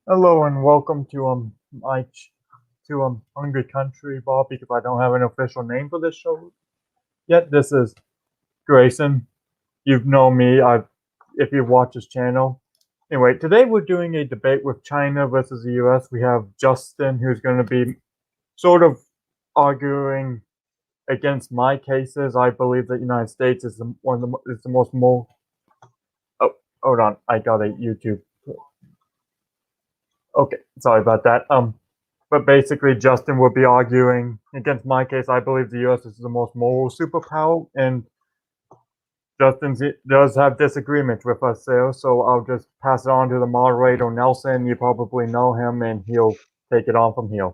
Hello and welcome to Hungry Country Bob because I don't have an official name for this show yet. This is Grayson. You've known me. I've if you've watched this channel. Anyway, today we're doing a debate with China versus the US. We have Justin who's going to be sort of arguing against my cases. I believe that the United States is is the most more. Oh, hold on. I got a YouTube. Okay, sorry about that. But basically, Justin would be arguing against my case. I believe the U.S. is the most moral superpower, and Justin does have disagreements with us there. So I'll just pass it on to the moderator, Nelson. You probably know him, and he'll take it on from here.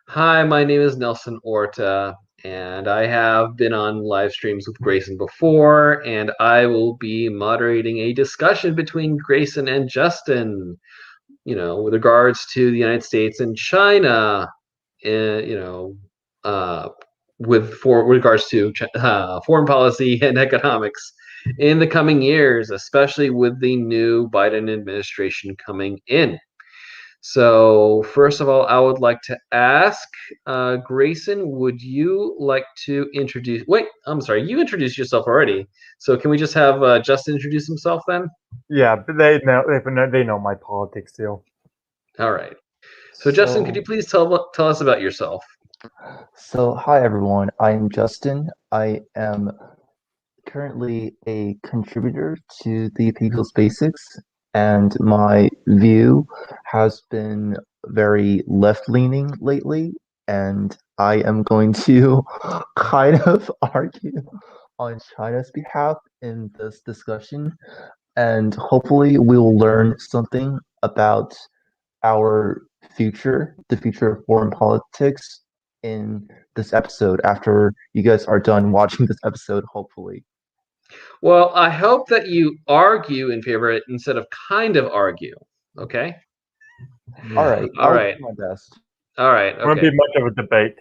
Hi, my name is Nelson Orta, and I have been on live streams with Grayson before, and I will be moderating a discussion between Grayson and Justin, with regards to the United States and China, uh, you know, uh, with regards to foreign policy and economics in the coming years, especially with the new Biden administration coming in. So, first of all, I would like to ask Grayson, would you like to introduce? Wait, I'm sorry, you introduced yourself already. So, can we just have Justin introduce himself then? Yeah, but they know my politics still. All right. So, Justin, could you So, please tell us about yourself? so hi everyone. I'm Justin. I am currently a contributor to the People's Basics, and my view has been very left-leaning lately, and I am going to kind of argue on China's behalf in this discussion, and hopefully we will learn something about our the future of foreign politics in this episode after you guys are done watching this episode, hopefully. Well, I hope that you argue in favor of it instead of kind of argue. Okay. All Yeah, right, All I'll right. do my best. All right. it won't be Okay. much of a debate.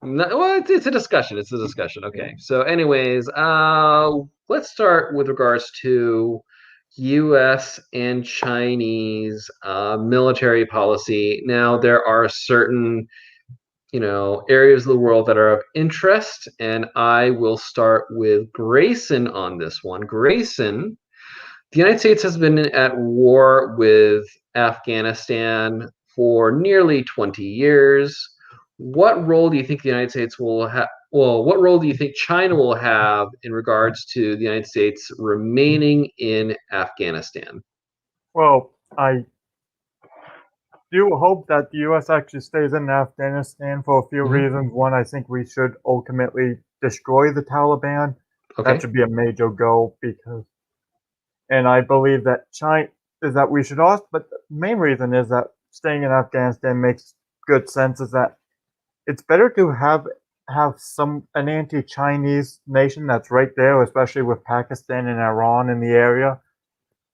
No, well, it's a discussion. It's a discussion. Okay. So, anyways, let's start with regards to U.S. and Chinese military policy. Now, there are certain, areas of the world that are of interest, and I will start with Grayson on this one. Grayson, the United States has been at war with Afghanistan for nearly 20 years. What role do you think the United States will have? Well, what role do you think China will have in regards to the United States remaining in Afghanistan? Well, I do hope that the U.S. actually stays in Afghanistan for a few Mhm. reasons. One, I think we should ultimately destroy the Taliban. That Okay. should be a major goal because, and I believe that China is that we should also, but the main reason is that staying in Afghanistan makes good sense. Is that it's better to have an anti-Chinese nation that's right there, especially with Pakistan and Iran in the area,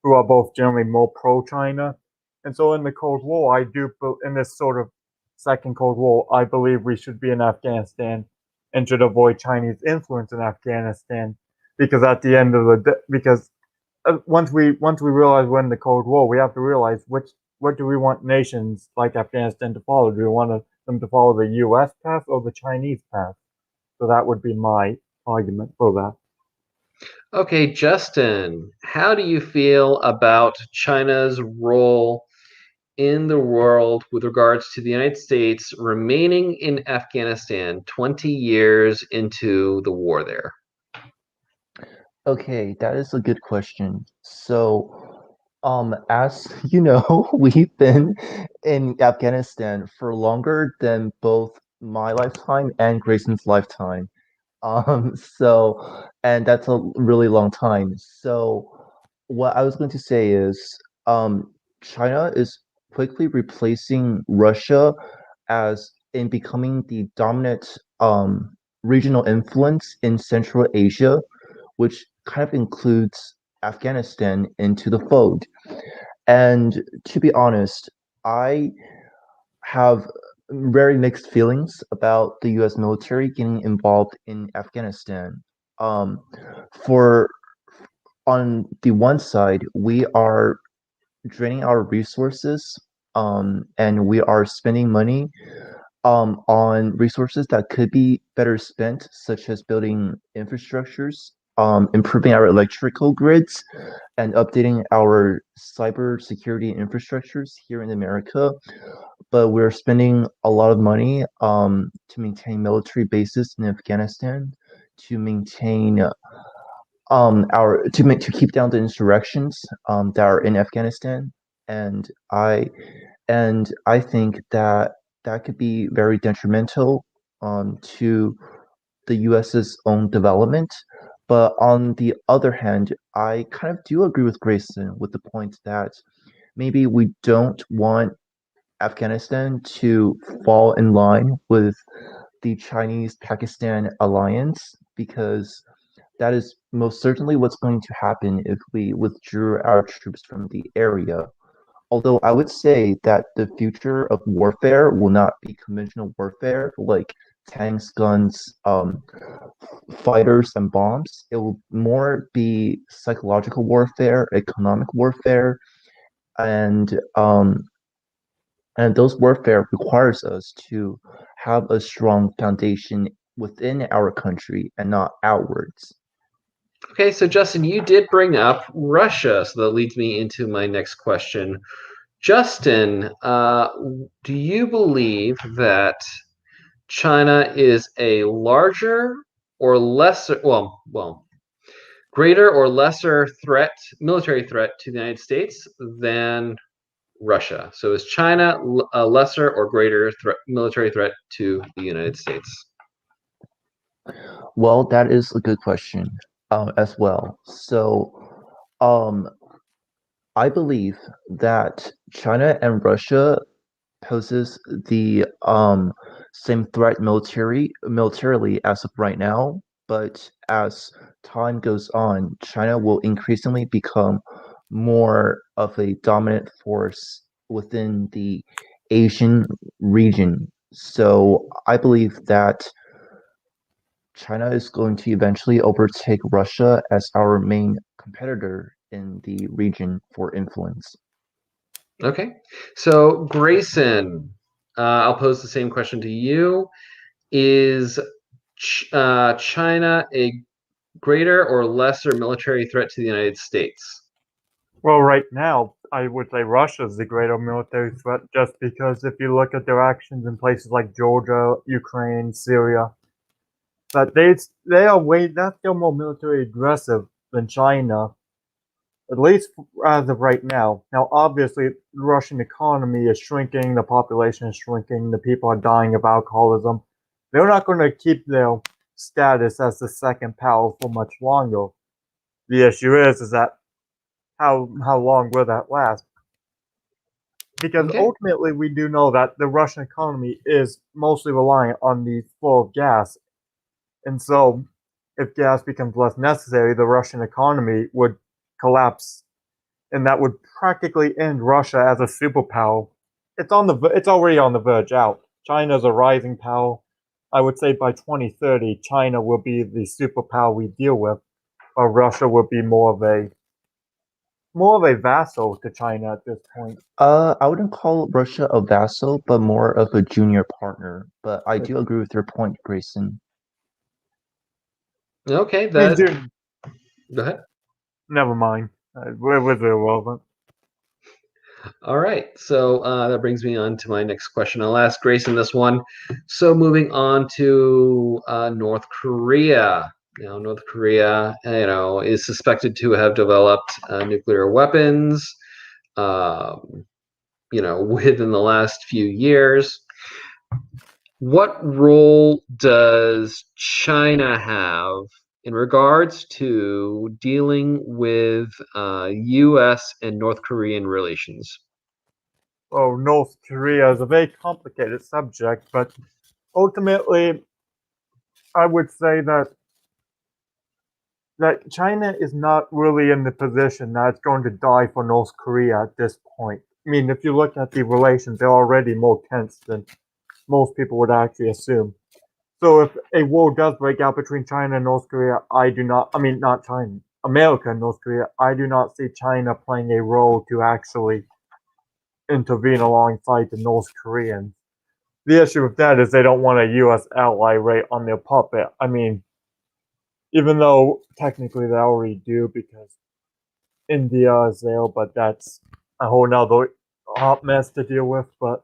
who are both generally more pro-China. And so in the Cold War, in this sort of second Cold War, I believe we should be in Afghanistan and should avoid Chinese influence in Afghanistan because at the end of the day, because once we realize we're in the Cold War, we have to realize what do we want nations like Afghanistan to follow? Do we want them to follow the U.S. path or the Chinese path? So that would be my argument for that. Okay, Justin, how do you feel about China's role in the world with regards to the United States remaining in Afghanistan 20 years into the war there? Okay, that is a good question. As you know, we've been in Afghanistan for longer than both my lifetime and Grayson's lifetime. And that's a really long time. So, what I was going to say is, China is quickly replacing Russia as in becoming the dominant regional influence in Central Asia, which kind of includes Afghanistan into the fold. And to be honest, I have very mixed feelings about the US military getting involved in Afghanistan. For on the one side, we are draining our resources, and we are spending money on resources that could be better spent, such as building infrastructures, improving our electrical grids, and updating our cybersecurity infrastructures here in America. But we're spending a lot of money to maintain military bases in Afghanistan, to maintain to keep down the insurrections that are in Afghanistan, and I think that that could be very detrimental to the US's own development. But on the other hand, I kind of do agree with Grayson with the point that maybe we don't want Afghanistan to fall in line with the Chinese Pakistan alliance, because that is most certainly what's going to happen if we withdrew our troops from the area. Although I would say that the future of warfare will not be conventional warfare like tanks, guns, fighters, and bombs. It will more be psychological warfare, economic warfare, and um, and those warfare requires us to have a strong foundation within our country and not outwards. Okay, so Justin, you did bring up Russia, so that leads me into my next question. Justin, do you believe that China is a larger or lesser, greater or lesser threat, military threat to the United States than Russia? So is China a lesser or greater military threat to the United States? Well, that is a good question as well. So, um, I believe that China and Russia poses the same threat militarily as of right now, but as time goes on, China will increasingly become more of a dominant force within the Asian region. So I believe that China is going to eventually overtake Russia as our main competitor in the region for influence. Okay, so Grayson, I'll pose the same question to you. Is China a greater or lesser military threat to the United States? Well, right now, I would say Russia is the greater military threat just because if you look at their actions in places like Georgia, Ukraine, Syria, that they're still more military aggressive than China, at least as of right now. Now, obviously, the Russian economy is shrinking, the population is shrinking, the people are dying of alcoholism. They're not going to keep their status as the second power for much longer. The issue is that how long will that last? Because Okay. ultimately, we do know that the Russian economy is mostly reliant on the flow of gas, and so if gas becomes less necessary, the Russian economy would collapse, and that would practically end Russia as a superpower. It's already on the verge out. China's a rising power. I would say by 2030, China will be the superpower we deal with, or Russia will be more of a vassal to China at this point. I wouldn't call Russia a vassal, but more of a junior partner. But I do agree with your point, Grayson. Okay, I mean, that. dude, Go ahead. never mind. It was irrelevant. All right, so that brings me on to my next question. I'll ask Grayson this one. So moving on to North Korea. Now, North Korea, is suspected to have developed nuclear weapons, within the last few years. What role does China have in regards to dealing with U.S. and North Korean relations? Oh, North Korea is a very complicated subject, but ultimately, I would say that China is not really in the position that it's going to die for North Korea at this point. I mean, if you look at the relations, they're already more tense than most people would actually assume. So if a war does break out between China and North Korea, I do not, I mean, not China, America and North Korea, I do not see China playing a role to actually intervene alongside the North Koreans. The issue with that is they don't want a U.S. ally right on their puppet. I mean, even though technically they already do because India is there, but that's a whole nother hot mess to deal with. But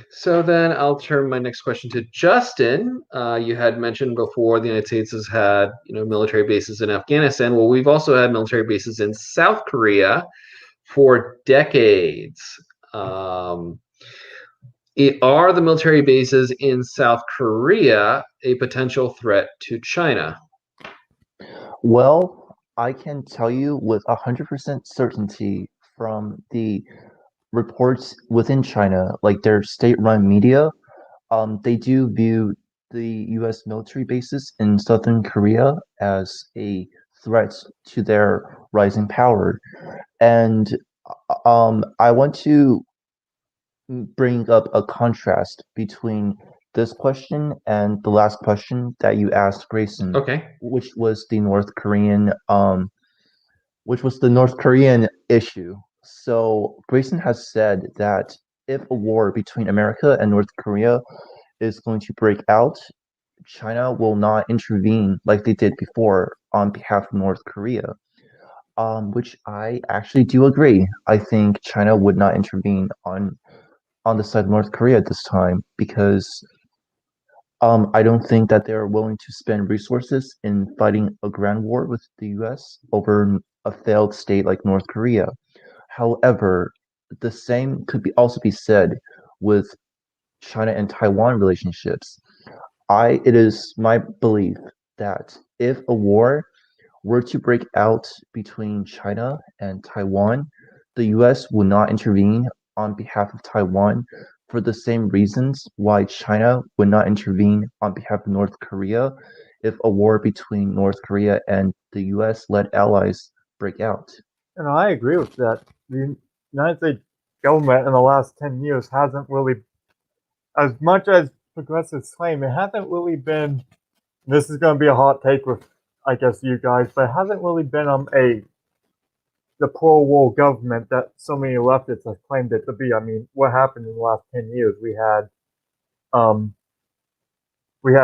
So then I'll turn my next question to Justin. You had mentioned before the United States has had, military bases in Afghanistan. Well, we've also had military bases in South Korea for decades. Are the military bases in South Korea a potential threat to China? Well, I can tell you with 100% certainty from the reports within China, like their state-run media, they do view the U.S. military bases in Southern Korea as a threat to their rising power. And I want to bring up a contrast between this question and the last question that you asked Grayson, Okay. which was the North Korean issue. So Grayson has said that if a war between America and North Korea is going to break out, China will not intervene like they did before on behalf of North Korea. Which I actually do agree. I think China would not intervene on the side of North Korea at this time because I don't think that they're willing to spend resources in fighting a ground war with the US over a failed state like North Korea. However, the same could also be said with China and Taiwan relationships. It is my belief that if a war were to break out between China and Taiwan, the US will not intervene on behalf of Taiwan for the same reasons why China would not intervene on behalf of North Korea if a war between North Korea and the US led allies break out. and I agree with that. The United States government in the last 10 years hasn't really, as much as progressives claim, it hasn't really been. This is going to be a hot take with, I guess, you guys, but it hasn't really been the pro-war government that so many leftists have claimed it to be. I mean, what happened in the last 10 years? We had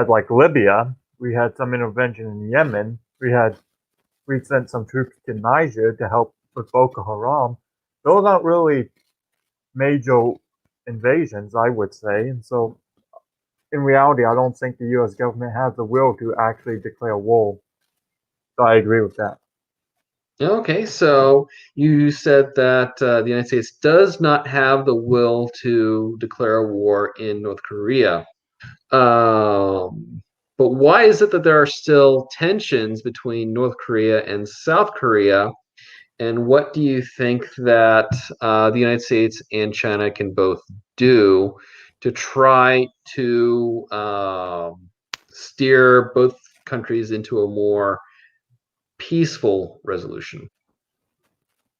like Libya, we had some intervention in Yemen, we sent some troops to Niger to help with Boko Haram. Those aren't really major invasions, I would say, and so in reality, I don't think the U.S. government has the will to actually declare war. So I agree with that. Okay, so you said that the United States does not have the will to declare a war in North Korea. But why is it that there are still tensions between North Korea and South Korea? And what do you think that the United States and China can both do to try to steer both countries into a more peaceful resolution?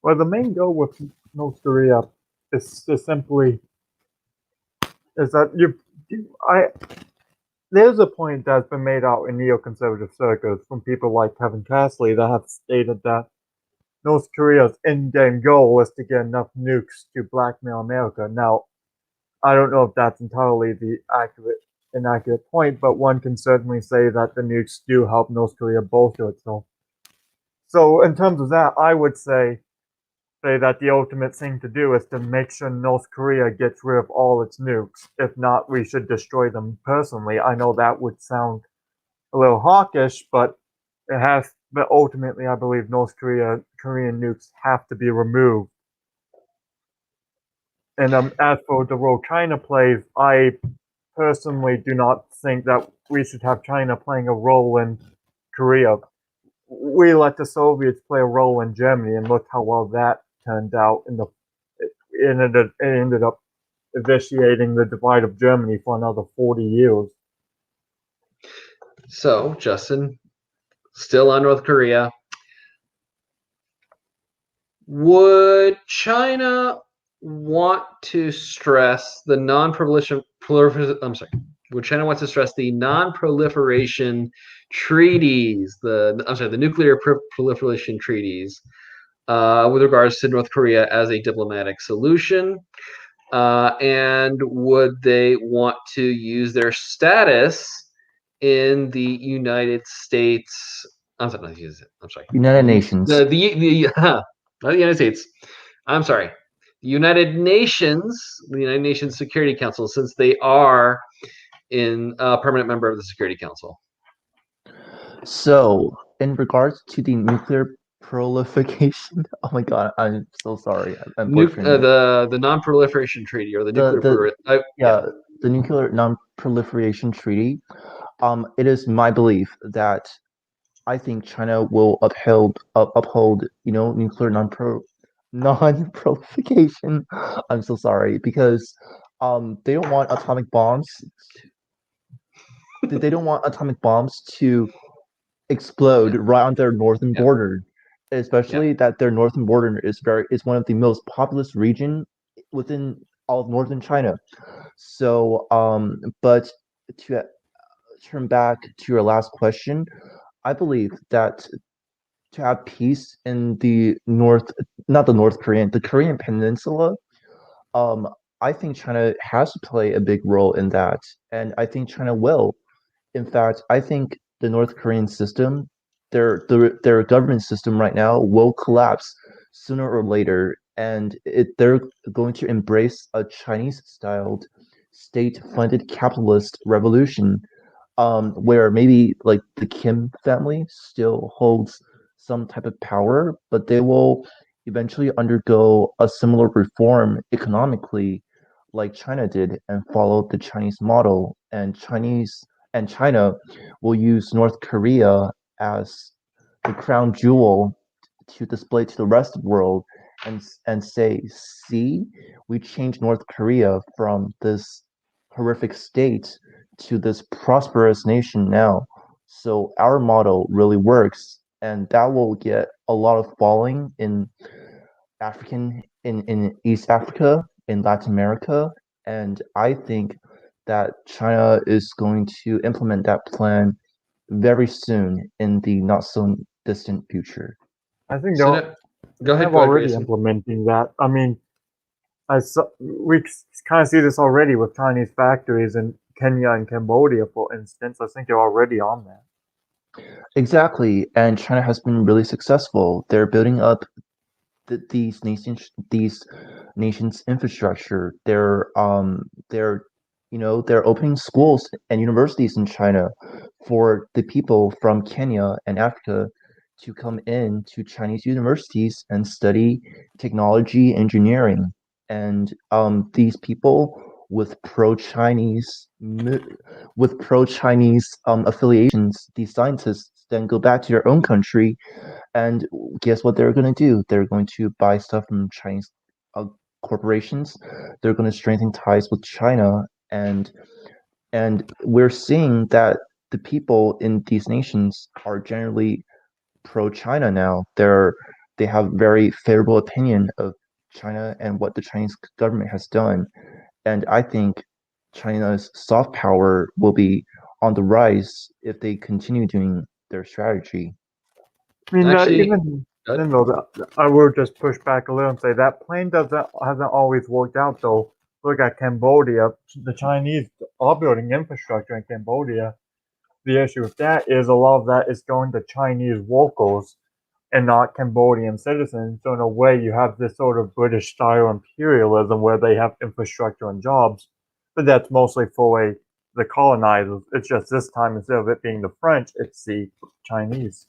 Well, the main goal with North Korea is to simply is that there's a point that's been made out in neoconservative circles from people like Kevin Castley that have stated that North Korea's end-game goal is to get enough nukes to blackmail America. Now, I don't know if that's entirely the inaccurate point, but one can certainly say that the nukes do help North Korea bolster itself. So, in terms of that, I would say that the ultimate thing to do is to make sure North Korea gets rid of all its nukes. If not, we should destroy them personally. I know that would sound a little hawkish, but it has. But ultimately, I believe Korean nukes have to be removed. And as for the role China plays, I personally do not think that we should have China playing a role in Korea. We let the Soviets play a role in Germany, and look how well that turned out. It ended up vitiating the divide of Germany for another 40 years. So, Justin, still on North Korea. Would China want to stress the non-proliferation? Would China want to stress the non-proliferation treaties, the nuclear proliferation treaties, with regards to North Korea as a diplomatic solution? And would they want to use their status in the United States? I'm sorry, I'm sorry. United Nations. Not the United States. I'm sorry. The United Nations Security Council, since they are in a permanent member of the Security Council. So, in regards to the nuclear proliferation, oh my God, I'm so sorry. I'm butchering it. The non-proliferation treaty or the nuclear the nuclear non-proliferation treaty. It is my belief that I think China will uphold nuclear non-proliferation. I'm so sorry because they don't want atomic bombs. They don't want atomic bombs to explode right on their northern border, especially that their northern border is one of the most populous region within all of northern China. So, but to turn back to your last question, I believe that to have peace in the not the Korean Peninsula, um, I think China has to play a big role in that, and I think China will. In fact, I think the North Korean system, their government system right now will collapse sooner or later, and they're going to embrace a Chinese-styled, state-funded capitalist revolution, where maybe like the Kim family still holds some type of power, but they will eventually undergo a similar reform economically, like China did, and follow the Chinese model. And China will use North Korea as the crown jewel to display to the rest of the world and say, see, we changed North Korea from this horrific state to this prosperous nation now. So our model really works, and that will get a lot of following in in East Africa, in Latin America, and I think that China is going to implement that plan very soon in the not so distant future. I think So they're go ahead, already Grayson. implementing that. I mean, we kind of see this already with Chinese factories in Kenya and Cambodia, for instance. I think they're already on that. Exactly, and China has been really successful. They're building up these nations infrastructure. They're opening schools and universities in China for the people from Kenya and Africa to come in to Chinese universities and study technology engineering. And these people with pro-Chinese affiliations, these scientists then go back to their own country, and guess what they're going to do? They're going to buy stuff from Chinese corporations. They're going to strengthen ties with China, and we're seeing that the people in these nations are generally pro-China now. They have very favorable opinion of China and what the Chinese government has done, and I think China's soft power will be on the rise if they continue doing their strategy. I mean, Actually, even then, though, I will just push back a little and say that plan hasn't always worked out. Though, look at Cambodia. The Chinese are building infrastructure in Cambodia. The issue with that is a lot of that is going to Chinese locals and not Cambodian citizens. So in a way, you have this sort of British-style imperialism where they have infrastructure and jobs, but that's mostly for the colonizers. It's just this time, instead of it being the French, it's the Chinese.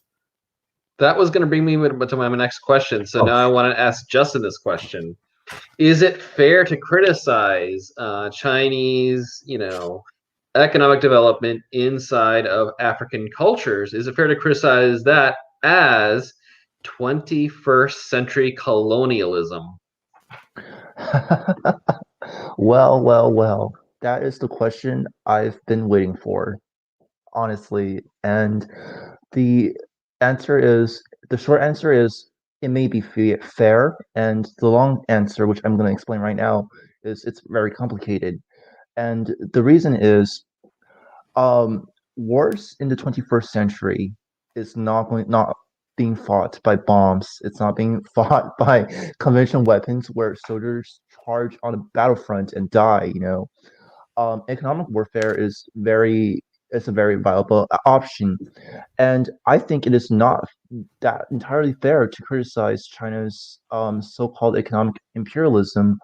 That was going to bring me to my next question. So now I want to ask Justin this question. Is it fair to criticize Chinese, economic development inside of African cultures? Is it fair to criticize that as 21st century colonialism? Well. That is the question I've been waiting for, honestly. And the short answer is it may be fair, and the long answer, which I'm going to explain right now, is it's very complicated. And the reason is, wars in the 21st century is not being fought by bombs. It's not being fought by conventional weapons where soldiers charge on the battlefront and die, you know. Economic warfare is a very viable option. And I think it is not that entirely fair to criticize China's so-called economic imperialism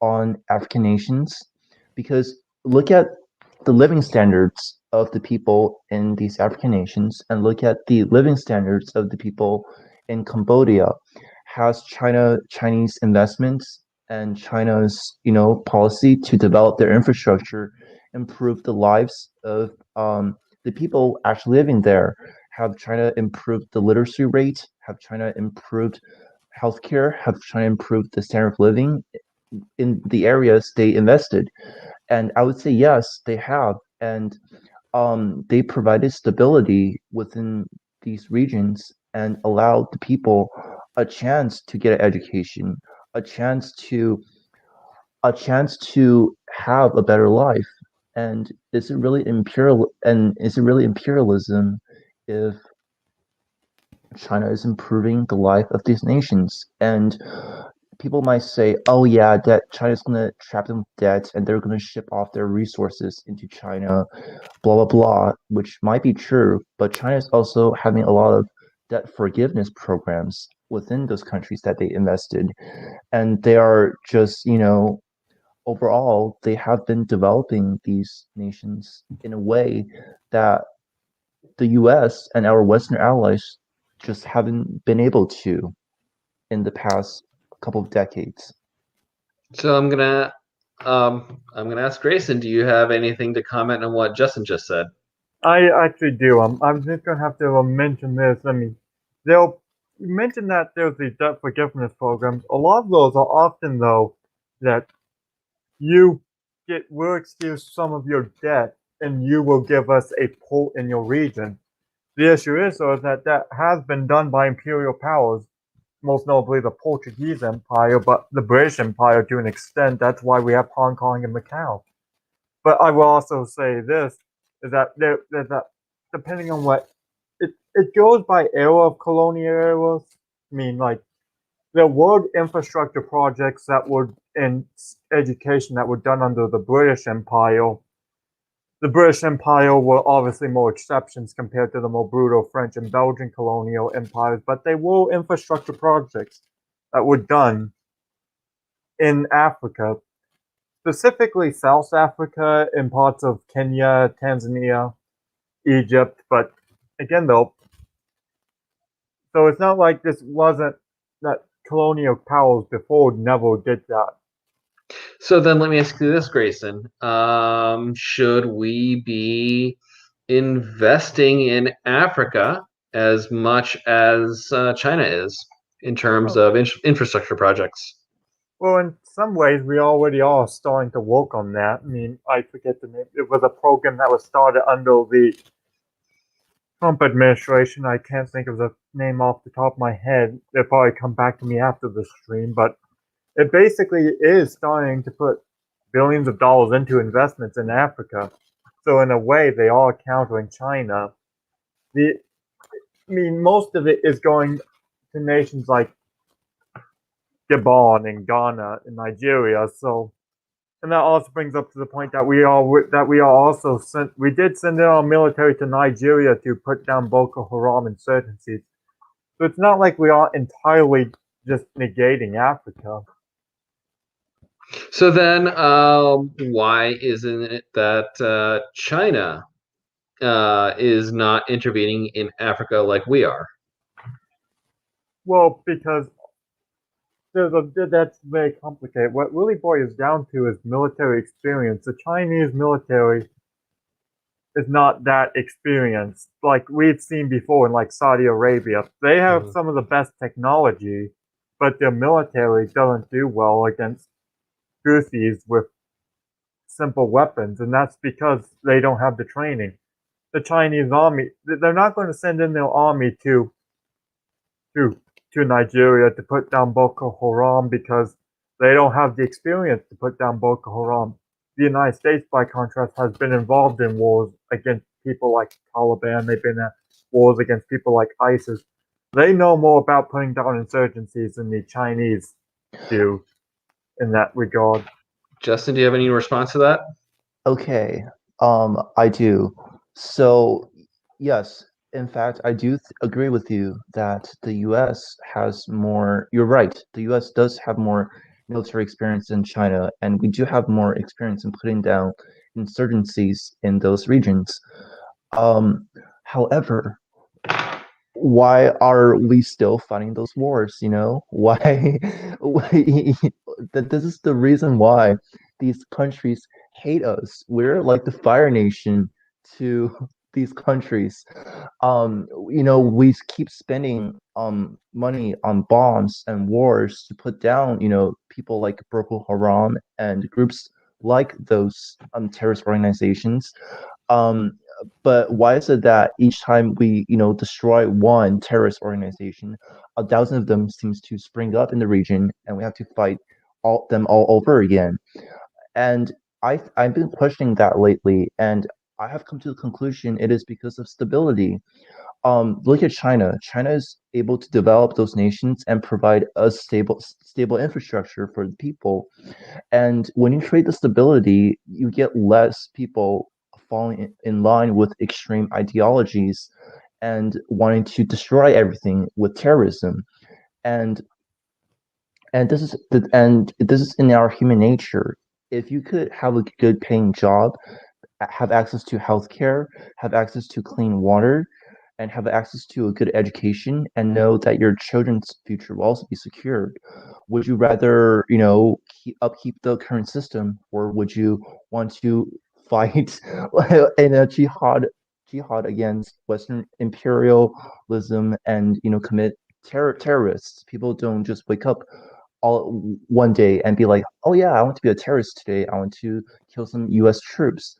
on African nations, because look at the living standards of the people in these African nations and look at the living standards of the people in Cambodia. Has Chinese investments and China's, you know, policy to develop their infrastructure improve the lives of the people actually living there? Have China improved the literacy rate? Have China improved healthcare? Have China improved the standard of living in the areas they invested? And I would say yes, they have, and they provided stability within these regions and allowed the people a chance to get an education, a chance to have a better life. And is it really imperialism if China is improving the life of these nations? And people might say, "Oh yeah, that China's gonna trap them with debt, and they're gonna ship off their resources into China, blah blah blah," which might be true. But China is also having a lot of debt forgiveness programs within those countries that they invested, and they are just, you know, overall they have been developing these nations in a way that the U.S. and our Western allies just haven't been able to in the past couple of decades. So I'm gonna ask Grayson, do you have anything to comment on what Justin just said? I actually do. I'm just gonna have to mention this. I mean, they'll mention that there's the debt forgiveness programs. A lot of those are often though that we'll excuse some of your debt and you will give us a port in your region. The issue is though that that has been done by imperial powers, most notably the Portuguese Empire, but the British Empire to an extent. That's why we have Hong Kong and Macau. But I will also say this is that there's that depending on what it goes by era of colonial eras. I mean, like there were infrastructure projects that were in education that were done under the British Empire. The British Empire were obviously more exceptions compared to the more brutal French and Belgian colonial empires, but they were infrastructure projects that were done in Africa, specifically South Africa and parts of Kenya, Tanzania, Egypt. But again, though, so it's not like this wasn't that colonial powers before never did that. So then let me ask you this, Grayson. Should we be investing in Africa as much as China is in terms of infrastructure projects? Well, in some ways, we already are starting to work on that. I mean, I forget the name. It was a program that was started under the Trump administration. I can't think of the name off the top of my head. They'll probably come back to me after the stream, but it basically is starting to put billions of dollars into investments in Africa. So in a way, they are countering China. I mean, most of it is going to nations like Gabon and Ghana and Nigeria. So, and that also brings up to the point that we did send in our military to Nigeria to put down Boko Haram insurgencies. So it's not like we are entirely just negating Africa. So then, why isn't it that China is not intervening in Africa like we are? Well, because that's very complicated. What really boils down to is military experience. The Chinese military is not that experienced. Like we've seen before in like Saudi Arabia. They have some of the best technology, but their military doesn't do well against Houthis with simple weapons, and that's because they don't have the training. The Chinese army, they're not going to send in their army to Nigeria to put down Boko Haram because they don't have the experience to put down Boko Haram. The United States, by contrast, has been involved in wars against people like Taliban. They've been at wars against people like ISIS. They know more about putting down insurgencies than the Chinese do in that regard. Justin, do you have any response to that? Okay, I do. So, yes, in fact, I do agree with you that the US has more. You're right. The US does have more military experience than China, and we do have more experience in putting down insurgencies in those regions. However, why are we still fighting those wars? You know, why? That this is the reason why these countries hate us. We're like the fire nation to these countries. You know, we keep spending money on bombs and wars to put down, you know, people like Boko Haram and groups like those terrorist organizations. Um, but why is it that each time we, you know, destroy one terrorist organization, a dozen of them seems to spring up in the region, and we have to fight all over again? And I've been questioning that lately, and I have come to the conclusion it is because of stability. Look at China. China is able to develop those nations and provide a stable infrastructure for the people. And when you trade the stability, you get less people falling in line with extreme ideologies and wanting to destroy everything with terrorism. And this is in our human nature. If you could have a good paying job, have access to healthcare, have access to clean water, and have access to a good education, and know that your children's future will also be secured, would you rather, you know, upkeep the current system, or would you want to fight in a jihad against Western imperialism and, you know, commit terrorists? People don't just wake up all one day and be like, oh yeah, I want to be a terrorist today. I want to kill some U.S. troops.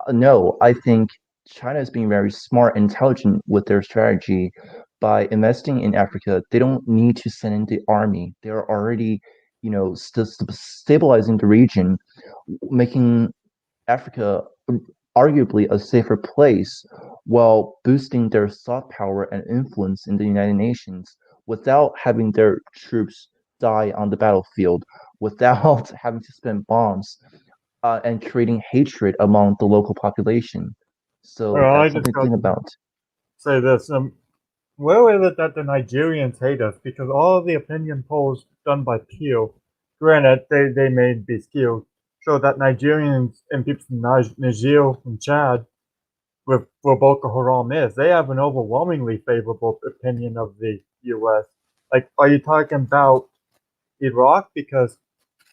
No, I think China is being very smart and intelligent with their strategy. By investing in Africa, they don't need to send in the army. They're already, you know, stabilizing the region, making Africa arguably a safer place while boosting their soft power and influence in the United Nations without having their troops die on the battlefield, without having to spend bombs and creating hatred among the local population. So Well, I that's just something to got think to about. say this. Where is it that the Nigerians hate us? Because all of the opinion polls done by Pew, granted, they may be skewed, show that Nigerians and people from Niger and Chad, with where Boko Haram is, they have an overwhelmingly favorable opinion of the U.S. Like, are you talking about Iraq? Because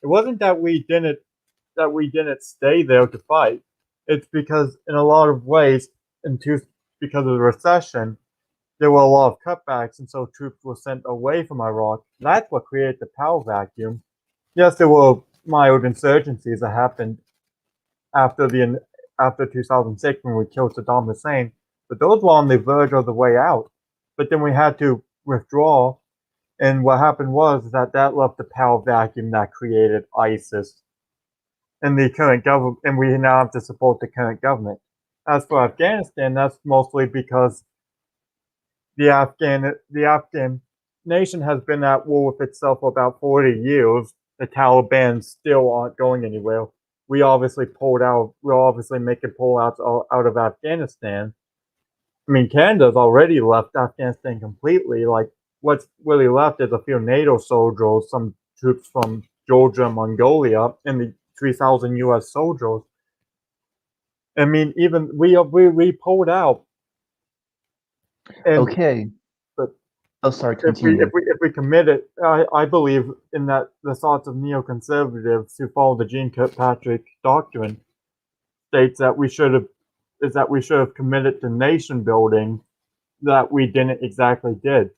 it wasn't that we didn't stay there to fight. It's because in a lot of ways, because of the recession, there were a lot of cutbacks, and so troops were sent away from Iraq. That's what created the power vacuum. Yes, there were mild insurgencies that happened after the after 2006 when we killed Saddam Hussein, but those were on the verge of the way out. But then we had to withdraw, and what happened was that left the power vacuum that created ISIS and the current government, and we now have to support the current government. As for Afghanistan, that's mostly because the Afghan nation has been at war with itself for about 40 years. The Taliban still aren't going anywhere. We obviously pulled out. We're obviously making pullouts out of Afghanistan. I mean, Canada's already left Afghanistan completely. Like, what's really left is a few NATO soldiers, some troops from Georgia and Mongolia, and the 3,000 U.S. soldiers. I mean, even we pulled out. And Okay. but Oh, sorry, continue. if we commit it, I believe in that the thoughts of neoconservatives who follow the Jean Kirkpatrick doctrine states that we should have committed to nation building that we didn't exactly did.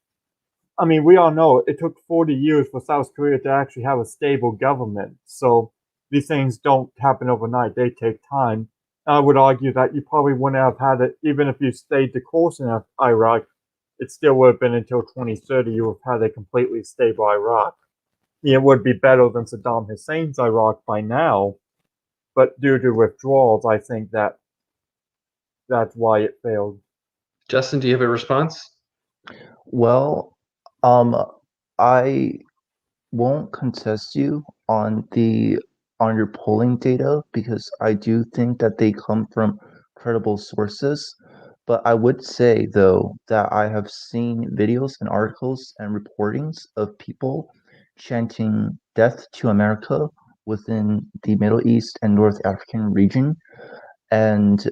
I mean, we all know it took 40 years for South Korea to actually have a stable government. So these things don't happen overnight. They take time. I would argue that you probably wouldn't have had it even if you stayed the course in Iraq. It still would have been until 2030 you would have had a completely stable Iraq. It would be better than Saddam Hussein's Iraq by now, but due to withdrawals, I think that that's why it failed. Justin, do you have a response? Well, I won't contest you on your polling data because I do think that they come from credible sources. But I would say though that I have seen videos and articles and reportings of people chanting "Death to America" within the Middle East and North African region, and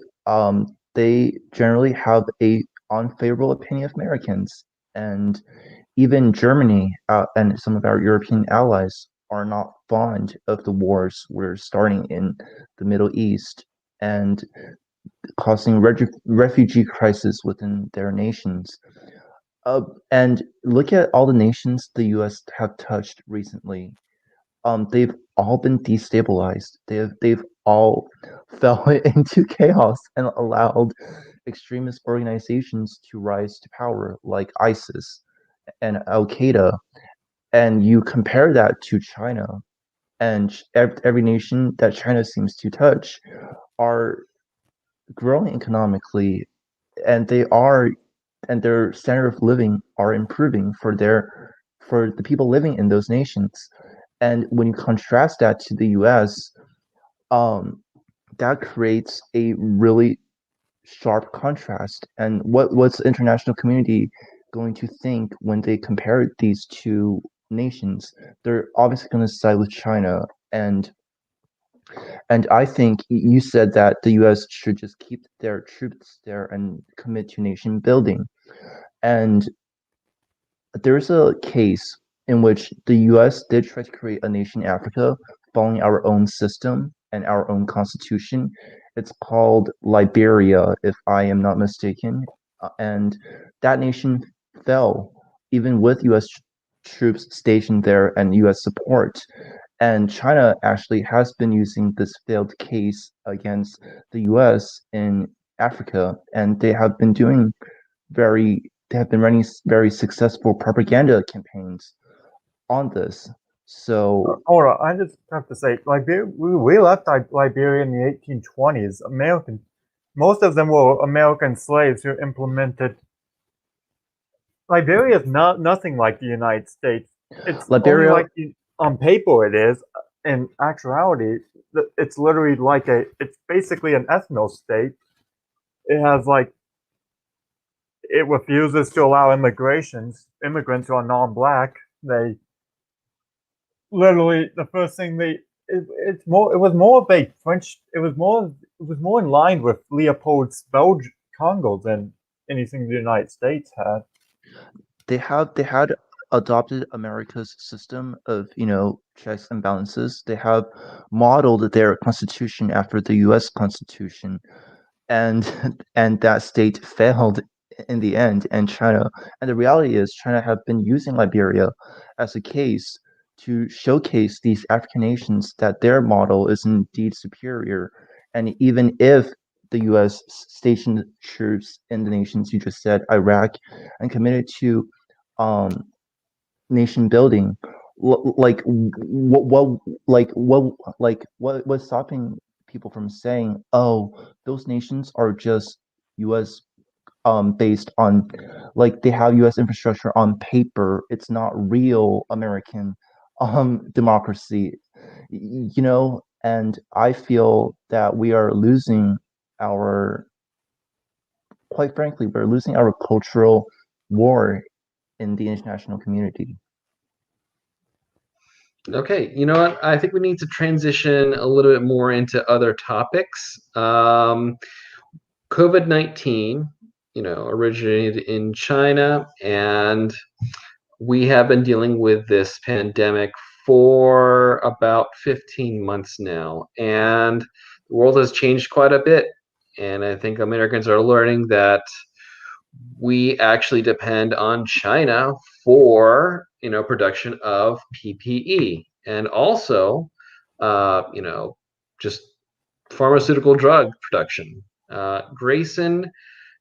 they generally have a unfavorable opinion of Americans. And even Germany and some of our European allies are not fond of the wars we're starting in the Middle East and causing refugee crisis within their nations. And look at all the nations the U.S. have touched recently. They've all been destabilized. They've all fell into chaos and allowed extremist organizations to rise to power, like ISIS and Al Qaeda. And you compare that to China, and every nation that China seems to touch are growing economically, and their standard of living are improving for the people living in those nations. And when you contrast that to the US, um, that creates a really sharp contrast. And what's the international community going to think when they compare these two nations? They're obviously going to side with China, and I think you said that the U.S. should just keep their troops there and commit to nation building. And there's a case in which the U.S. did try to create a nation Africa following our own system and our own constitution. It's called Liberia, if I am not mistaken. And that nation fell, even with U.S. Troops stationed there and U.S. support. And China actually has been using this failed case against the US in Africa, and they have been running very successful propaganda campaigns on this. So Hold on, I just have to say, we left Liberia in the 1820s. Most of them were American slaves who implemented. Liberia is nothing like the United States. It's only Liberia, like on paper it is. In actuality, it's literally it's basically an ethno state. It has it refuses to allow immigrants who are non-black. They literally the first thing it was more of a French. It was more in line with Leopold's Congo than anything the United States had. they had adopted America's system of, checks and balances. They have modeled their constitution after the US Constitution, and and that state failed in the end. And the reality is China have been using Liberia as a case to showcase these African nations that their model is indeed superior. And even if the US stationed troops in the nations you just said, Iraq, and committed to um nation building, what was stopping people from saying, oh, those nations are just US based on, like, they have US infrastructure on paper, it's not real American democracy, and I feel that we are losing our quite frankly, we're losing our cultural war in the international community. Okay, you know what? I think we need to transition a little bit more into other topics. COVID-19, originated in China, and we have been dealing with this pandemic for about 15 months now, and the world has changed quite a bit. And I think Americans are learning that we actually depend on China for production of PPE, and also just pharmaceutical drug production. Grayson,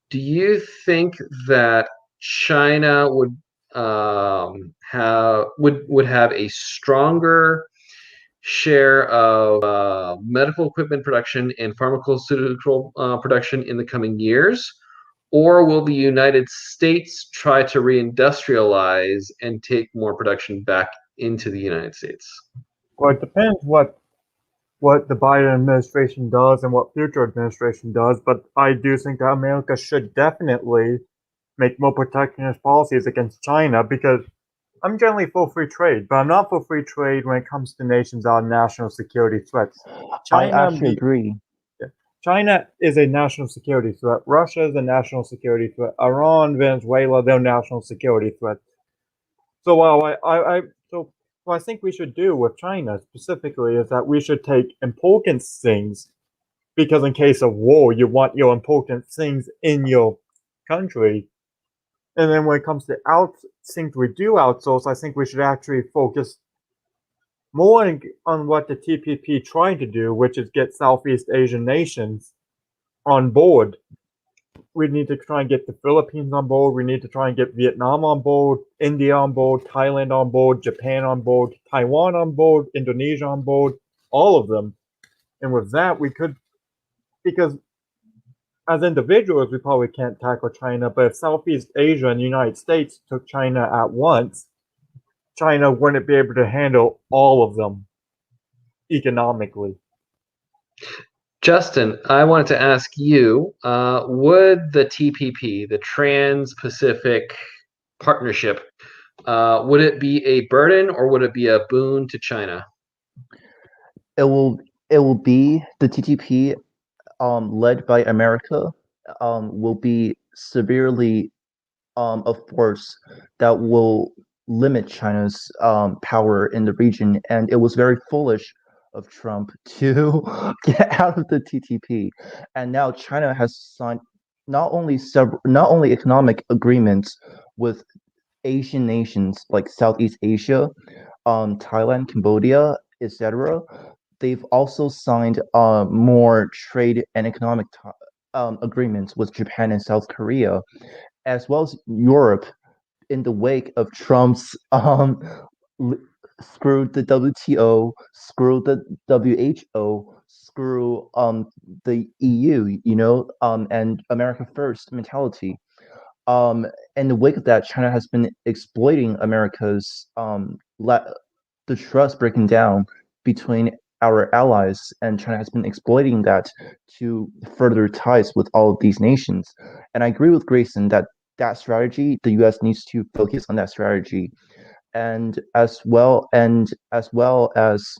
do you think that China would have a stronger share of medical equipment production and pharmaceutical production in the coming years? Or will the United States try to reindustrialize and take more production back into the United States? Well, it depends what the Biden administration does and what future administration does, but I do think that America should definitely make more protectionist policies against China because I'm generally for free trade, but I'm not for free trade when it comes to nations that are national security threats. I actually agree. China is a national security threat. Russia is a national security threat. Iran, Venezuela, they're national security threats. So what I think we should do with China specifically is that we should take important things, because in case of war, you want your important things in your country. And then when it comes to things we do outsource, I think we should actually focus more on what the TPP tried to do, which is get Southeast Asian nations on board. We need to try and get the Philippines on board. We need to try and get Vietnam on board, India on board, Thailand on board, Japan on board, Taiwan on board, Indonesia on board, all of them. And with that, we could, because as individuals, we probably can't tackle China, but if Southeast Asia and the United States took China at once, China wouldn't be able to handle all of them economically. Justin, I wanted to ask you, would the TPP, the Trans-Pacific Partnership, would it be a burden or would it be a boon to China? It will be the TTP, led by America, will be severely a force that will limit China's power in the region, and it was very foolish of Trump to get out of the TTP. And now China has signed not only economic agreements with Asian nations like Southeast Asia, Thailand, Cambodia, etc. They've also signed more trade and economic agreements with Japan and South Korea, as well as Europe, in the wake of Trump's screw the WTO, screw the WHO, screw the EU, and America first mentality. In the wake of that, China has been exploiting America's the trust breaking down between our allies, and China has been exploiting that to further ties with all of these nations. And I agree with Grayson that strategy, the U.S. needs to focus on that strategy, and as well as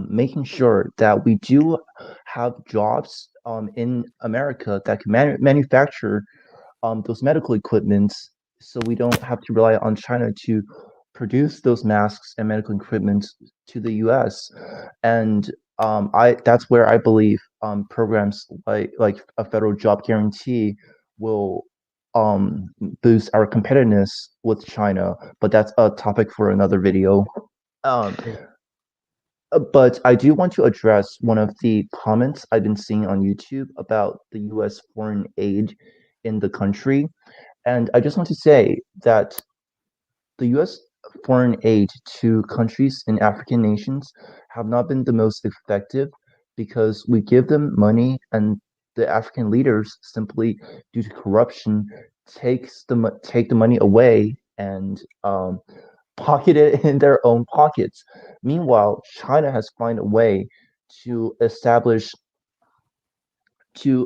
making sure that we do have jobs in America that can manufacture those medical equipments, so we don't have to rely on China to produce those masks and medical equipment to the U.S. And that's where I believe programs like a federal job guarantee will boost our competitiveness with China. But that's a topic for another video. But I do want to address one of the comments I've been seeing on YouTube about the U.S. foreign aid in the country. And I just want to say that the U.S. foreign aid to countries in African nations have not been the most effective, because we give them money and the African leaders, simply due to corruption, take the money away and pocket it in their own pockets. Meanwhile, China has found a way to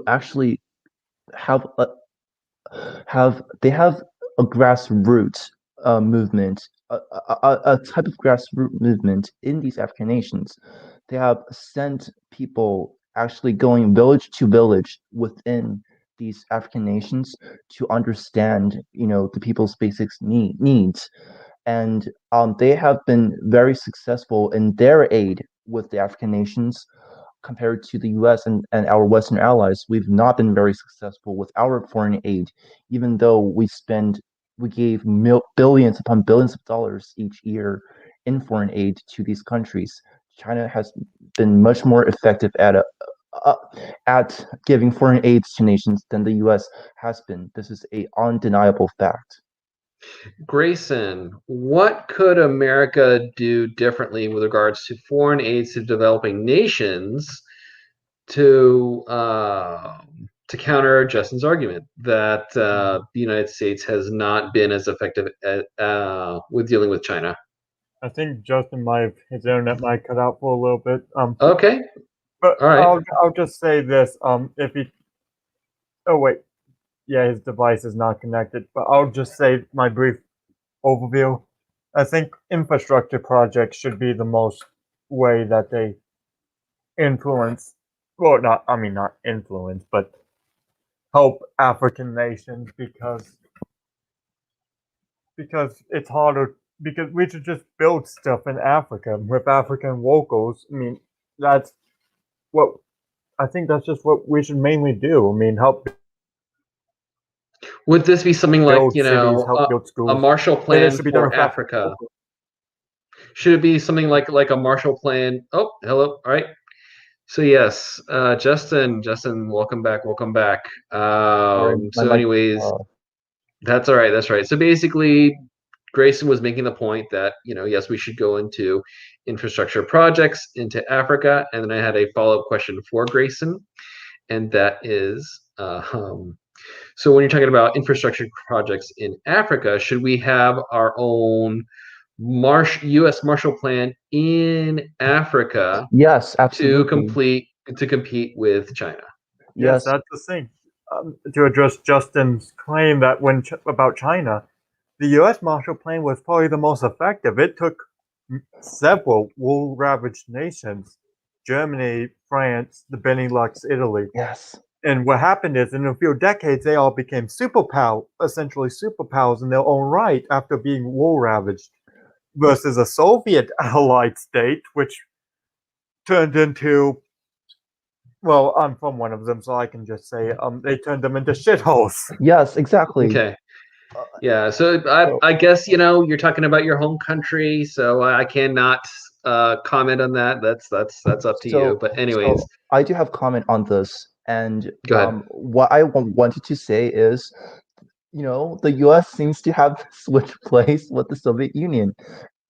actually have a grassroots movement, a type of grassroots movement in these African nations. They have sent people actually going village to village within these African nations to understand, the people's basic needs. And they have been very successful in their aid with the African nations. Compared to the US and our Western allies, we've not been very successful with our foreign aid, even though we gave billions upon billions of dollars each year in foreign aid to these countries. China has been much more effective at giving foreign aid to nations than the US has been. This is an undeniable fact. Grayson, what could America do differently with regards to foreign aid to developing nations to counter Justin's argument that the United States has not been as effective with dealing with China? I think Justin might his internet might cut out for a little bit. Okay, But all right. I'll just say this. If he oh wait, yeah, his device is not connected. But I'll just say my brief overview. I think infrastructure projects should be the most way that they influence. Well, not influence, but help African nations because it's harder because we should just build stuff in Africa with African locals. I mean, that's what I think that's just what we should mainly do. I mean, help Would this be something like, build cities, help build a schools. Marshall And it Plan should be done for with African Africa? locals. Should it be something like a Marshall Plan? Oh, hello. All right. So yes, Justin, welcome back, welcome back. Sorry, my So mic. anyways, that's all right, that's right. So basically, Grayson was making the point that, yes, we should go into infrastructure projects into Africa, and then I had a follow-up question for Grayson, and that is, so when you're talking about infrastructure projects in Africa, should we have our own U.S. Marshall Plan in Africa Yes, to absolutely. compete with China? Yes, Yes, that's the thing. To address Justin's claim that about China, the U.S. Marshall Plan was probably the most effective. It took several war-ravaged nations, Germany, France, the Benelux, Italy, yes, and what happened is, in a few decades, they all became essentially superpowers in their own right after being war-ravaged, versus a Soviet allied state, which turned into well, I'm from one of them, so I can just say they turned them into shitholes. yes, exactly. Okay. Uh, Yeah, so so, I guess you're talking about your home country, so I cannot comment on that. That's up to you. But anyways, so I do have comment on this, and go ahead. what I wanted to say is, the U.S. seems to have switched place with the Soviet Union.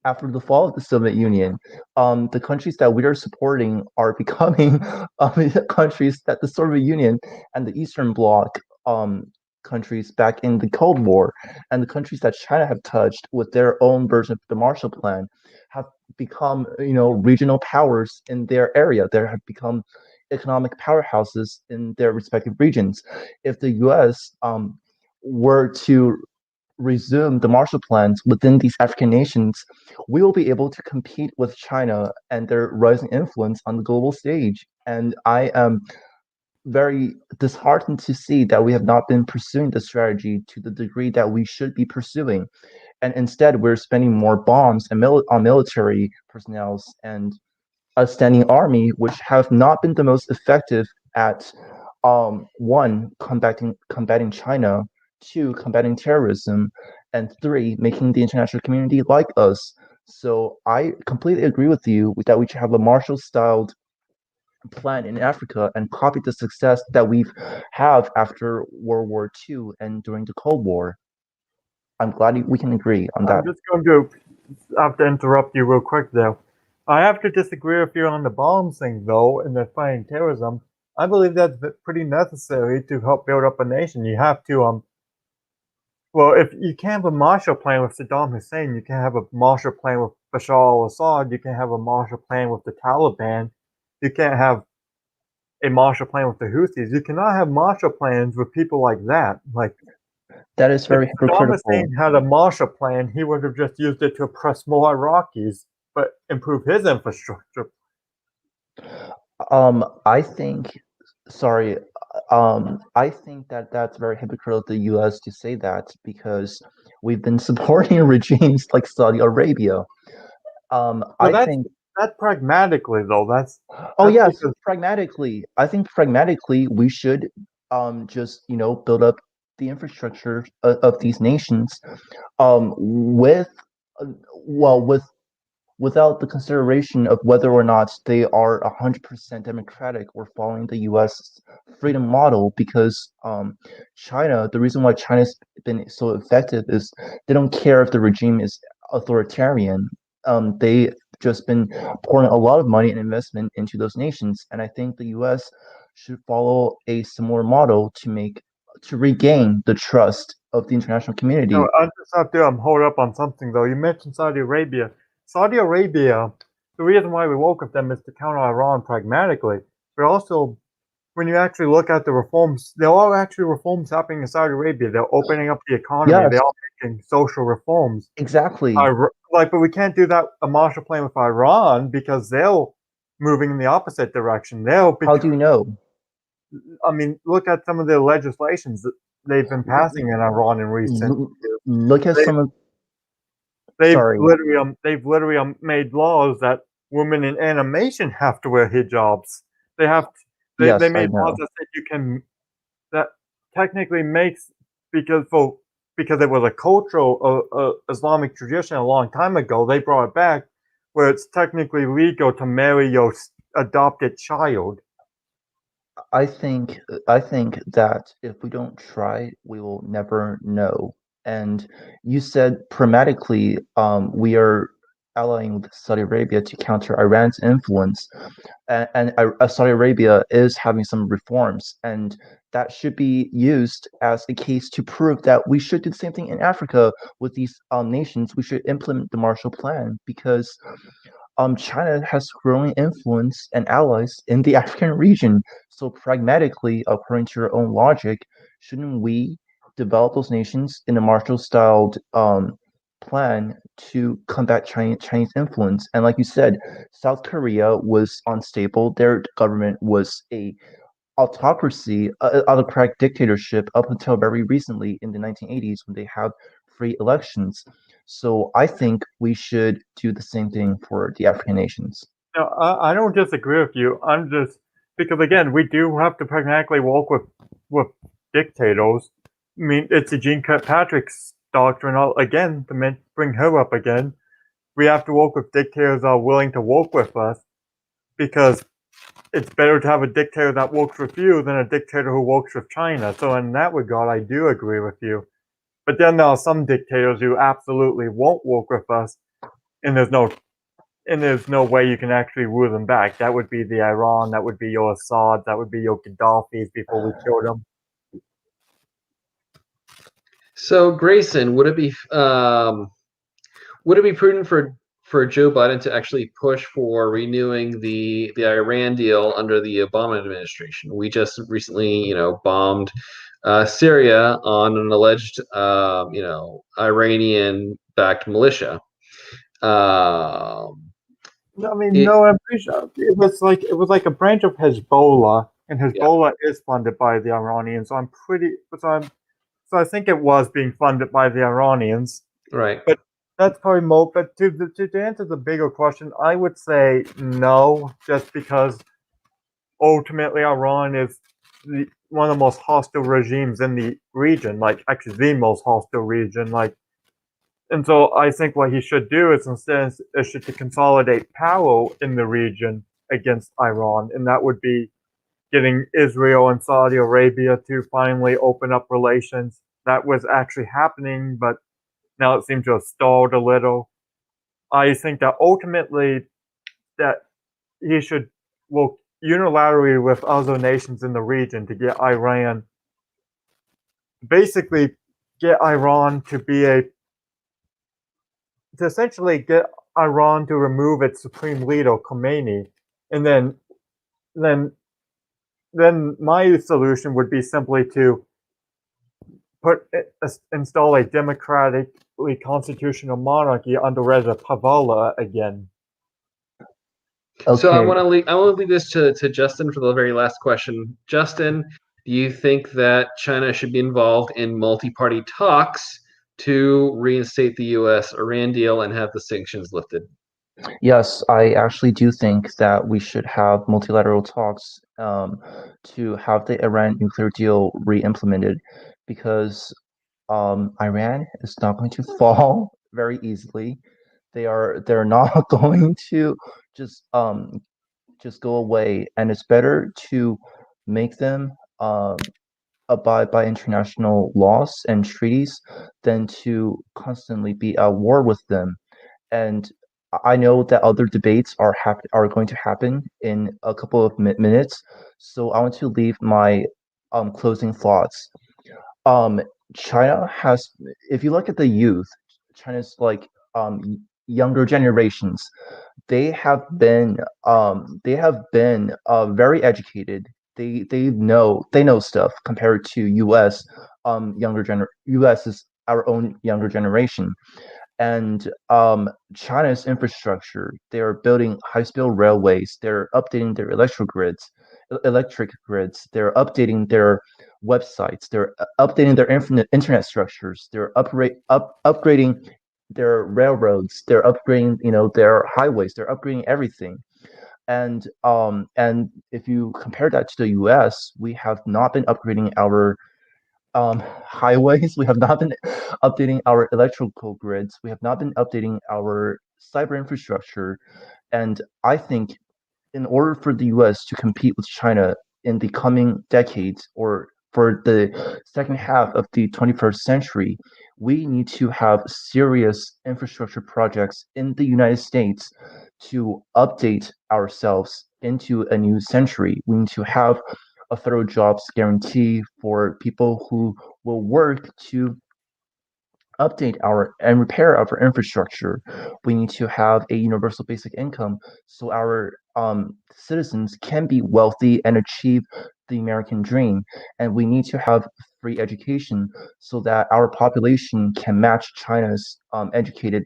After the fall of the Soviet Union, the countries that we are supporting are becoming countries that the Soviet Union and the Eastern Bloc countries back in the Cold War, and the countries that China have touched with their own version of the Marshall Plan have become, regional powers in their area. They have become economic powerhouses in their respective regions. If the U.S. Were to resume the Marshall Plans within these African nations, we will be able to compete with China and their rising influence on the global stage. And I am very disheartened to see that we have not been pursuing the strategy to the degree that we should be pursuing. And instead, we're spending more bombs and on military personnel and a standing army, which have not been the most effective at one, combating China, two, combating terrorism, and three, making the international community like us. So I completely agree with you that we should have a Marshall-styled plan in Africa and copy the success that we've have after World War II and during the Cold War. I'm glad we can agree on that. I'm just going to have to interrupt you real quick there. I have to disagree with you on the bombs thing, though, and the fighting terrorism. I believe that's pretty necessary to help build up a nation. You have to, well, if you can't have a Marshall Plan with Saddam Hussein, you can have a Marshall Plan with Bashar al-Assad, you can have a Marshall Plan with the Taliban, you can't have a Marshall Plan with the Houthis. You cannot have Marshall Plans with people like that. Like, That is if very Saddam hypocritical. Hussein had a Marshall Plan, he would have just used it to oppress more Iraqis, but improve his infrastructure. I think, sorry, I think that that's very hypocritical of the U.S. to say that because we've been supporting regimes like Saudi Arabia. Well, I think, that's pragmatically though. oh That's yes, because pragmatically, I think pragmatically we should just build up the infrastructure of these nations with well with without the consideration of whether or not they are 100% democratic or following the U.S. freedom model. Because China, the reason why China's been so effective is they don't care if the regime is authoritarian. They just been pouring a lot of money and investment into those nations, and I think the U.S. should follow a similar model to regain the trust of the international community. No, I just have to hold up on something though. You mentioned Saudi Arabia. Saudi Arabia, the reason why we woke up them is to counter Iran pragmatically. But also, when you actually look at the reforms, there are actually reforms happening in Saudi Arabia. They're opening up the economy. Yes, They are making social reforms. exactly. But we can't do that a Marshall Plan with Iran because they're moving in the opposite direction. How do you know? I mean, look at some of the legislations that they've been passing in Iran in recent L- years. Look at They, some of. they've Sorry. literally made laws that women in animation have to wear hijabs. They have they Yes, I made laws know. that said you can that technically makes because because it was a cultural Islamic tradition a long time ago. They brought it back where it's technically legal to marry your adopted child. I think I think that if we don't try, we will never know. And you said pragmatically, we are allying with Saudi Arabia to counter Iran's influence, and Saudi Arabia is having some reforms, and that should be used as a case to prove that we should do the same thing in Africa with these nations. We should implement the Marshall Plan because China has growing influence and allies in the African region. So pragmatically, according to your own logic, shouldn't we develop those nations in a Marshall-styled plan to combat Chinese influence? And like you said, South Korea was unstable. Their government was a autocracy, autocratic dictatorship up until very recently in the 1980s when they had free elections. So I think we should do the same thing for the African nations. No, I don't disagree with you. I'm just because again, we do have to pragmatically work with dictators. I mean, it's a Jean Kirkpatrick's doctrine. Again, to bring her up again, we have to work with dictators that are willing to work with us because it's better to have a dictator that works with you than a dictator who works with China. So in that regard, I do agree with you. But then there are some dictators who absolutely won't work with us, and there's no way you can actually rule them back. That would be the Iran, that would be your Assad, that would be your Gaddafis before we killed them. So Grayson, would it be prudent for Joe Biden to actually push for renewing the Iran deal under the Obama administration? We just recently, bombed Syria on an alleged, Iranian-backed militia. I mean, no, I'm pretty sure it was like a branch of Hezbollah, and Hezbollah is funded by the Iranians. So so I think it was being funded by the Iranians. Right. But that's probably more. But to answer the bigger question, I would say no, just because ultimately Iran is one of the most hostile regimes in the region, like actually the most hostile region, like. And so I think what he should do is instead to consolidate power in the region against Iran, and that would be getting Israel and Saudi Arabia to finally open up relations. That was actually happening, but now it seems to have stalled a little. I think that ultimately that he should work unilaterally with other nations in the region to get Iran, basically get Iran to essentially get Iran to remove its supreme leader Khomeini, and then my solution would be simply to install a democratically constitutional monarchy under Reza Pahlavi again. Okay. So I want to leave this to Justin for the very last question. Justin, do you think that China should be involved in multi-party talks to reinstate the U.S.-Iran deal and have the sanctions lifted? Yes, I actually do think that we should have multilateral talks to have the Iran nuclear deal re-implemented because Iran is not going to fall very easily. they're not going to just just go away, and it's better to make them abide by international laws and treaties than to constantly be at war with them. And I know that other debates are going to happen in a couple of minutes, so I want to leave my closing thoughts. Um, China has, if you look at the youth, China's like younger generations, they have been very educated. They know stuff compared to U.S. U.S. is our own younger generation. And China's infrastructure, they are building high-speed railways. They're updating their electric grids. They're updating their websites. They're updating their internet structures. They're upgrading their railroads. They're upgrading, their highways. They're upgrading everything. And if you compare that to the U.S., we have not been upgrading our highways. We have not been updating our electrical grids. We have not been updating our cyber infrastructure. And I think in order for the US to compete with China in the coming decades or for the second half of the 21st century, we need to have serious infrastructure projects in the United States to update ourselves into a new century. We need to have a federal jobs guarantee for people who will work to update our and repair our infrastructure. We need to have a universal basic income so our citizens can be wealthy and achieve the American dream. And we need to have free education so that our population can match China's educated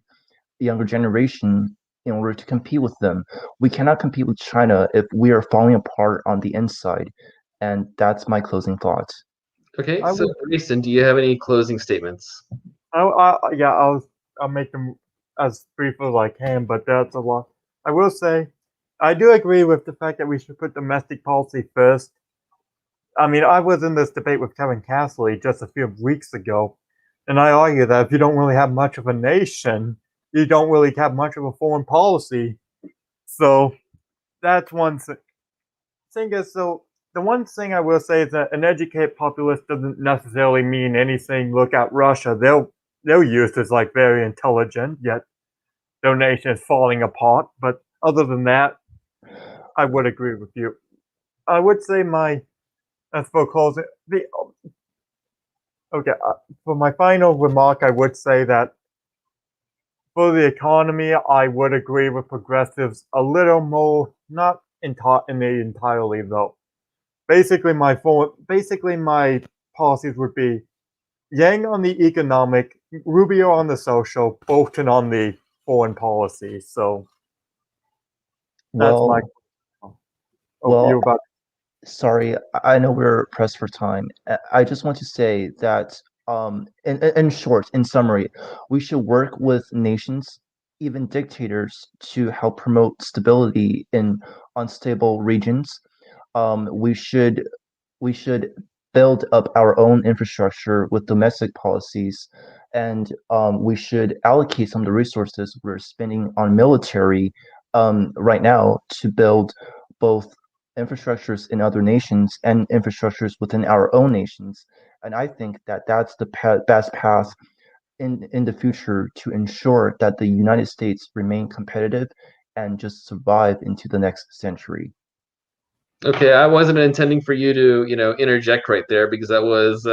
younger generation in order to compete with them. We cannot compete with China if we are falling apart on the inside. And that's my closing thoughts. Okay, I so would, Grayson, do you have any closing statements? yeah, I'll make them as brief as I can, but that's a lot. I will say, I do agree with the fact that we should put domestic policy first. I mean, I was in this debate with Kevin Castley just a few weeks ago, and I argue that if you don't really have much of a nation, you don't really have much of a foreign policy. So that's one thing. Thing is, so the one thing I will say is that an educated populace doesn't necessarily mean anything. Look at Russia; their youth is like very intelligent, yet their nation is falling apart. But other than that, I would agree with you. I would say as for closing, okay, for my final remark, I would say that for the economy, I would agree with progressives a little more, not entirely though. Basically my policies would be Yang on the economic, Rubio on the social, Bolton on the foreign policy. So that's my. Well, Oh, you well, about? sorry, I know we're pressed for time. I just want to say that, in short, in summary, we should work with nations, even dictators, to help promote stability in unstable regions. We should build up our own infrastructure with domestic policies, and we should allocate some of the resources we're spending on military right now to build both infrastructures in other nations and infrastructures within our own nations. And I think that that's the best path in the future to ensure that the United States remain competitive and just survive into the next century. Okay, I wasn't intending for you to, interject right there because that was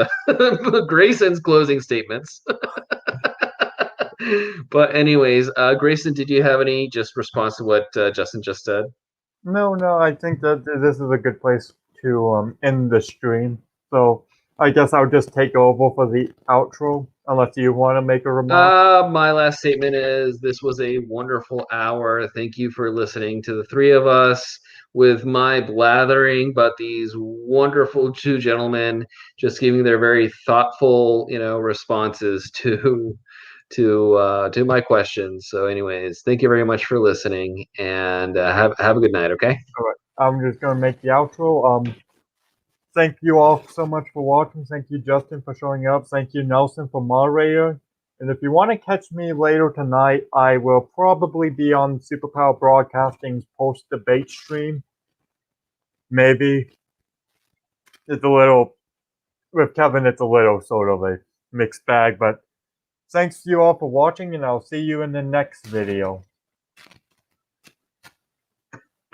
Grayson's closing statements. But anyways, Grayson, did you have any just response to what Justin just said? No. I think that this is a good place to end the stream. So I guess I'll just take over for the outro, unless you want to make a remark. My last statement is this was a wonderful hour. Thank you for listening to the three of us with my blathering, but these wonderful two gentlemen just giving their very thoughtful, responses to my questions. So, anyways, thank you very much for listening, and have a good night. Okay. All right, I'm just gonna make the outro. Thank you all so much for watching. Thank you, Justin, for showing up. Thank you, Nelson, for moderator. And if you want to catch me later tonight, I will probably be on Superpower Broadcasting's post-debate stream. Maybe. It's a little, with Kevin, it's a little sort of a mixed bag, but thanks to you all for watching, and I'll see you in the next video.